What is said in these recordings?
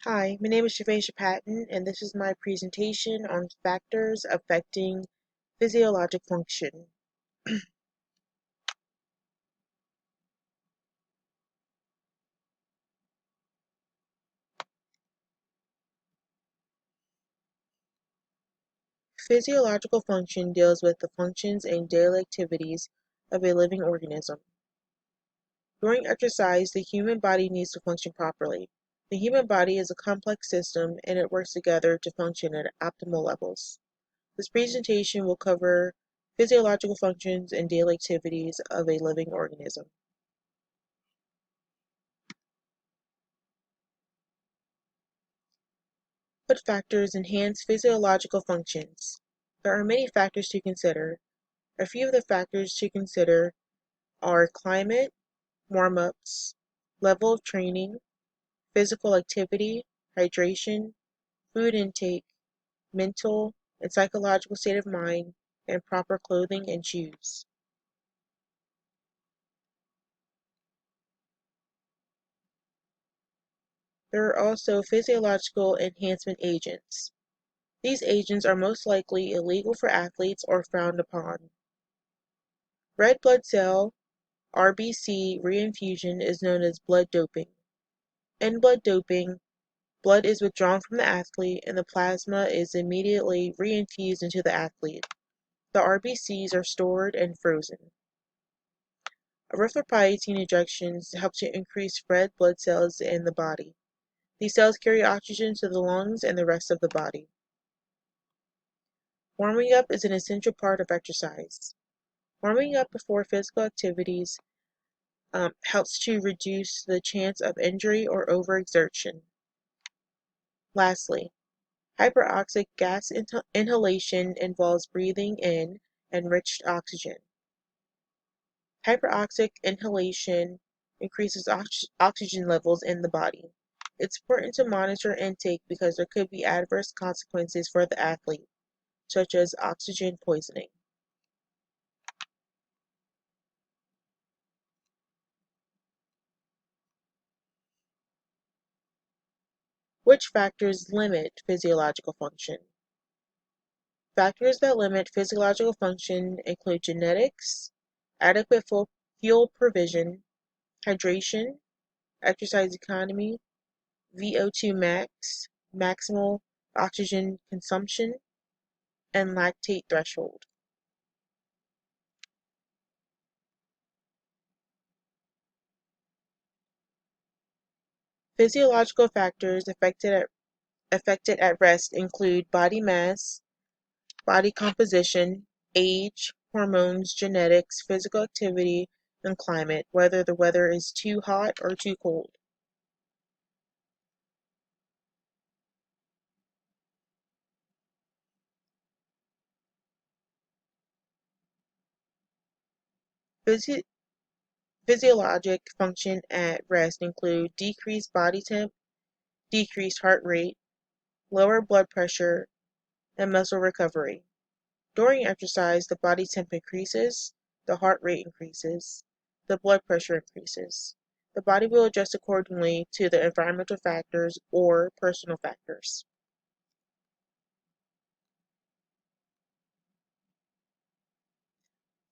Hi, my name is Shavasia Patton, and this is my presentation on factors affecting physiologic function. Physiological function deals with the functions and daily activities of a living organism. During exercise, the human body needs to function properly. The human body is a complex system, and it works together to function at optimal levels. This presentation will cover physiological functions and daily activities of a living organism. What factors enhance physiological functions? There are many factors to consider. A few of the factors to consider are climate, warm-ups, level of training, physical activity, hydration, food intake, mental and psychological state of mind, and proper clothing and shoes. There are also physiological enhancement agents. These agents are most likely illegal for athletes or frowned upon. Red blood cell RBC reinfusion is known as blood doping. In blood doping, blood is withdrawn from the athlete and the plasma is immediately reinfused into the athlete. The RBCs are stored and frozen. Erythropoietin injections help to increase red blood cells in the body. These cells carry oxygen to the lungs and the rest of the body. Warming up is an essential part of exercise. Warming up before physical activities helps to reduce the chance of injury or overexertion. Lastly, hyperoxic gas inhalation involves breathing in enriched oxygen. Hyperoxic inhalation increases oxygen levels in the body. It's important to monitor intake because there could be adverse consequences for the athlete, such as oxygen poisoning. Which factors limit physiological function? Factors that limit physiological function include genetics, adequate fuel provision, hydration, exercise economy, VO2 max, maximal oxygen consumption, and lactate threshold. Physiological factors affected at rest include body mass, body composition, age, hormones, genetics, physical activity, and climate, whether the weather is too hot or too cold. Physi- Physiologic function at rest include decreased body temp, decreased heart rate, lower blood pressure, and muscle recovery. During exercise, the body temp increases, the heart rate increases, the blood pressure increases. The body will adjust accordingly to the environmental factors or personal factors.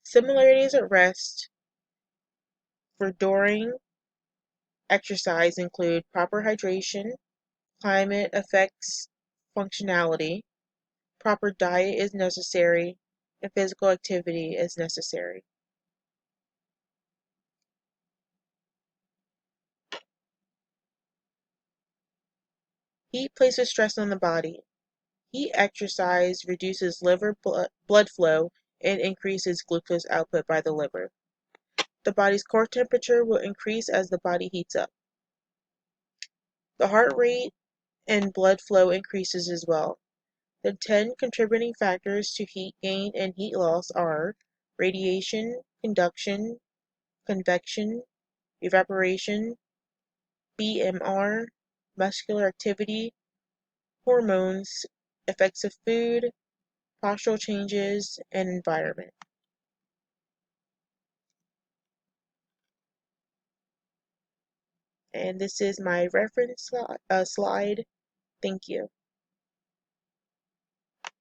Similarities at rest for during exercise include proper hydration, climate affects functionality, proper diet is necessary, and physical activity is necessary. Heat places stress on the body. Heat exercise reduces liver blood flow and increases glucose output by the liver. The body's core temperature will increase as the body heats up. The heart rate and blood flow increases as well. The 10 contributing factors to heat gain and heat loss are radiation, conduction, convection, evaporation, BMR, muscular activity, hormones, effects of food, postural changes, and environment. And this is my reference slide. Thank you.